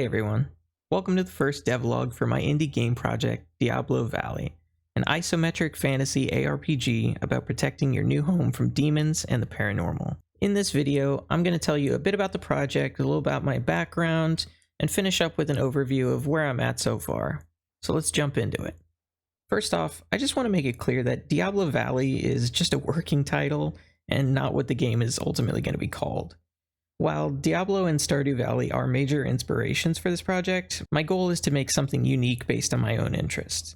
Hey everyone, welcome to the first devlog for my indie game project, Diablo Valley, an isometric fantasy ARPG about protecting your new home from demons and the paranormal. In this video, I'm going to tell you a bit about the project, a little about my background, and finish up with an overview of where I'm at so far. So let's jump into it. First off, I just want to make it clear that Diablo Valley is just a working title and not what the game is ultimately going to be called. While Diablo and Stardew Valley are major inspirations for this project, my goal is to make something unique based on my own interests.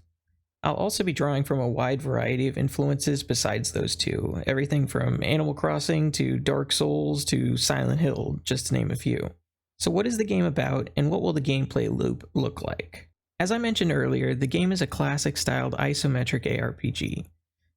I'll also be drawing from a wide variety of influences besides those two, everything from Animal Crossing to Dark Souls to Silent Hill, just to name a few. So what is the game about, and what will the gameplay loop look like? As I mentioned earlier, the game is a classic-styled isometric ARPG.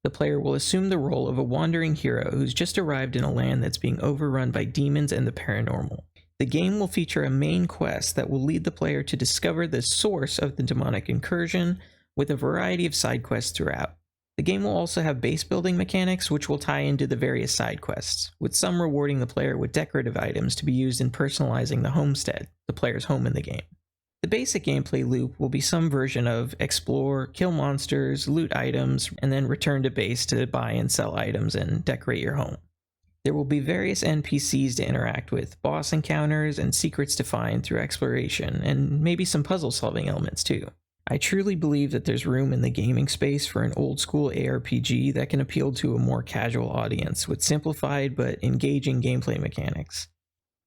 The player will assume the role of a wandering hero who's just arrived in a land that's being overrun by demons and the paranormal. The game will feature a main quest that will lead the player to discover the source of the demonic incursion, with a variety of side quests throughout. The game will also have base building mechanics which will tie into the various side quests, with some rewarding the player with decorative items to be used in personalizing the homestead, the player's home in the game. The basic gameplay loop will be some version of explore, kill monsters, loot items, and then return to base to buy and sell items and decorate your home. There will be various NPCs to interact with, boss encounters, and secrets to find through exploration, and maybe some puzzle solving elements too. I truly believe that there's room in the gaming space for an old school ARPG that can appeal to a more casual audience with simplified but engaging gameplay mechanics.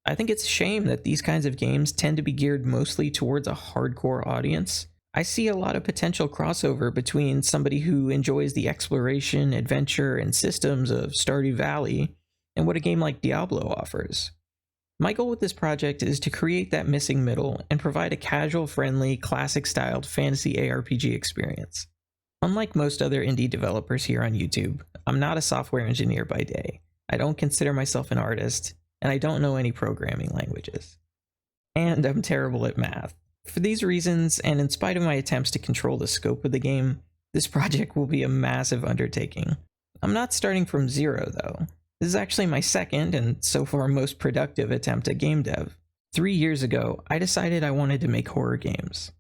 I think it's a shame that these kinds of games tend to be geared mostly towards a hardcore audience. I see a lot of potential crossover between somebody who enjoys the exploration, adventure, and systems of Stardew Valley and what a game like Diablo offers. My goal with this project is to create that missing middle and provide a casual-friendly, classic-styled fantasy ARPG experience. Unlike most other indie developers here on YouTube, I'm not a software engineer by day. I don't consider myself an artist, and I don't know any programming languages. And I'm terrible at math. For these reasons, and in spite of my attempts to control the scope of the game, this project will be a massive undertaking. I'm not starting from zero though. This is actually my second, and so far most productive attempt at game dev. 3 years ago, I decided I wanted to make horror games.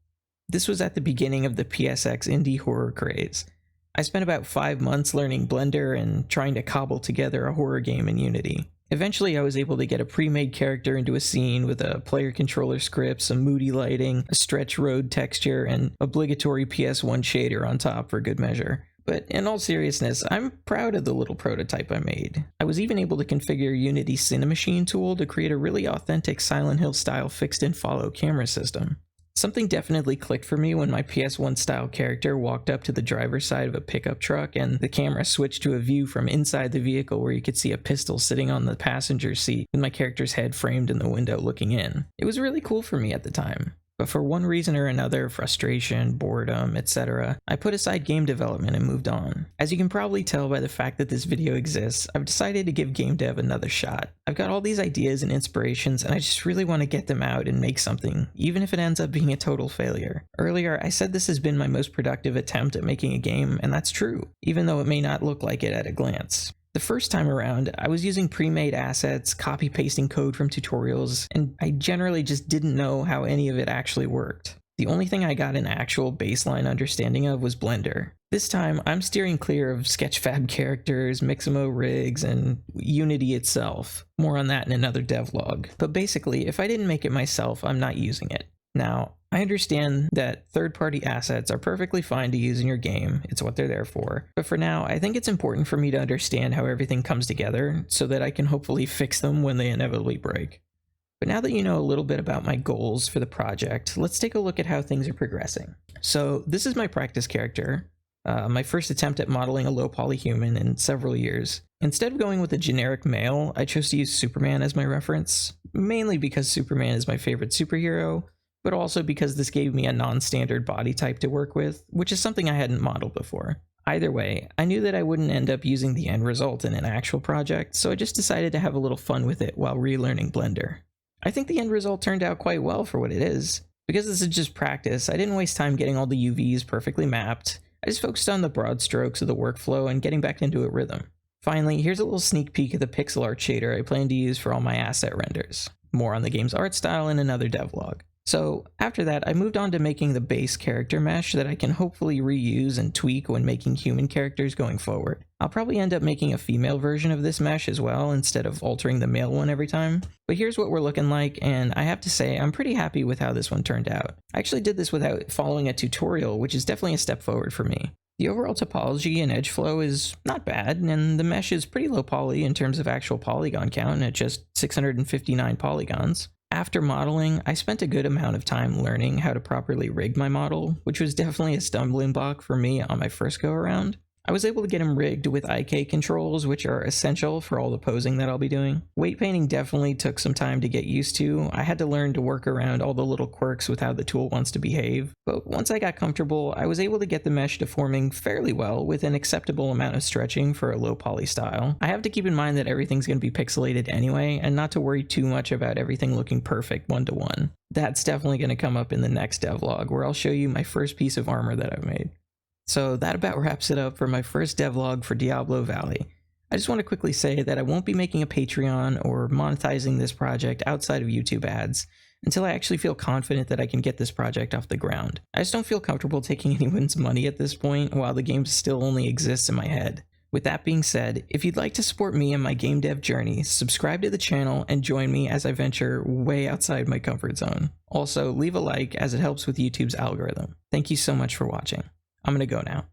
This was at the beginning of the PSX indie horror craze. I spent about 5 months learning Blender and trying to cobble together a horror game in Unity. Eventually, I was able to get a pre-made character into a scene with a player controller script, some moody lighting, a stretch road texture, and obligatory PS1 shader on top for good measure. But in all seriousness, I'm proud of the little prototype I made. I was even able to configure Unity's Cinemachine tool to create a really authentic Silent Hill style fixed and follow camera system. Something definitely clicked for me when my PS1 style character walked up to the driver's side of a pickup truck and the camera switched to a view from inside the vehicle where you could see a pistol sitting on the passenger seat with my character's head framed in the window looking in. It was really cool for me at the time. But for one reason or another, frustration, boredom, etc., I put aside game development and moved on. As you can probably tell by the fact that this video exists, I've decided to give game dev another shot. I've got all these ideas and inspirations, and I just really want to get them out and make something, even if it ends up being a total failure. Earlier, I said this has been my most productive attempt at making a game, and that's true, even though it may not look like it at a glance. The first time around, I was using pre-made assets, copy-pasting code from tutorials, and I generally just didn't know how any of it actually worked. The only thing I got an actual baseline understanding of was Blender. This time, I'm steering clear of Sketchfab characters, Mixamo rigs, and Unity itself. More on that in another devlog. But basically, if I didn't make it myself, I'm not using it. Now, I understand that third-party assets are perfectly fine to use in your game, it's what they're there for, but for now, I think it's important for me to understand how everything comes together so that I can hopefully fix them when they inevitably break. But now that you know a little bit about my goals for the project, let's take a look at how things are progressing. So this is my practice character, my first attempt at modeling a low-poly human in several years. Instead of going with a generic male, I chose to use Superman as my reference, mainly because Superman is my favorite superhero, but also because this gave me a non-standard body type to work with, which is something I hadn't modeled before. Either way, I knew that I wouldn't end up using the end result in an actual project, so I just decided to have a little fun with it while relearning Blender. I think the end result turned out quite well for what it is. Because this is just practice, I didn't waste time getting all the UVs perfectly mapped. I just focused on the broad strokes of the workflow and getting back into a rhythm. Finally, here's a little sneak peek of the pixel art shader I plan to use for all my asset renders. More on the game's art style in another devlog. So after that, I moved on to making the base character mesh that I can hopefully reuse and tweak when making human characters going forward. I'll probably end up making a female version of this mesh as well instead of altering the male one every time. But here's what we're looking like, and I have to say I'm pretty happy with how this one turned out. I actually did this without following a tutorial, which is definitely a step forward for me. The overall topology and edge flow is not bad, and the mesh is pretty low poly in terms of actual polygon count at just 659 polygons. After modeling, I spent a good amount of time learning how to properly rig my model, which was definitely a stumbling block for me on my first go around. I was able to get him rigged with IK controls, which are essential for all the posing that I'll be doing. Weight painting definitely took some time to get used to. I had to learn to work around all the little quirks with how the tool wants to behave, but once I got comfortable, I was able to get the mesh deforming fairly well with an acceptable amount of stretching for a low poly style. I have to keep in mind that everything's going to be pixelated anyway, and not to worry too much about everything looking perfect one-to-one. That's definitely going to come up in the next devlog, where I'll show you my first piece of armor that I've made. So that about wraps it up for my first devlog for Diablo Valley. I just want to quickly say that I won't be making a Patreon or monetizing this project outside of YouTube ads until I actually feel confident that I can get this project off the ground. I just don't feel comfortable taking anyone's money at this point while the game still only exists in my head. With that being said, if you'd like to support me in my game dev journey, subscribe to the channel and join me as I venture way outside my comfort zone. Also, leave a like as it helps with YouTube's algorithm. Thank you so much for watching. I'm gonna go now.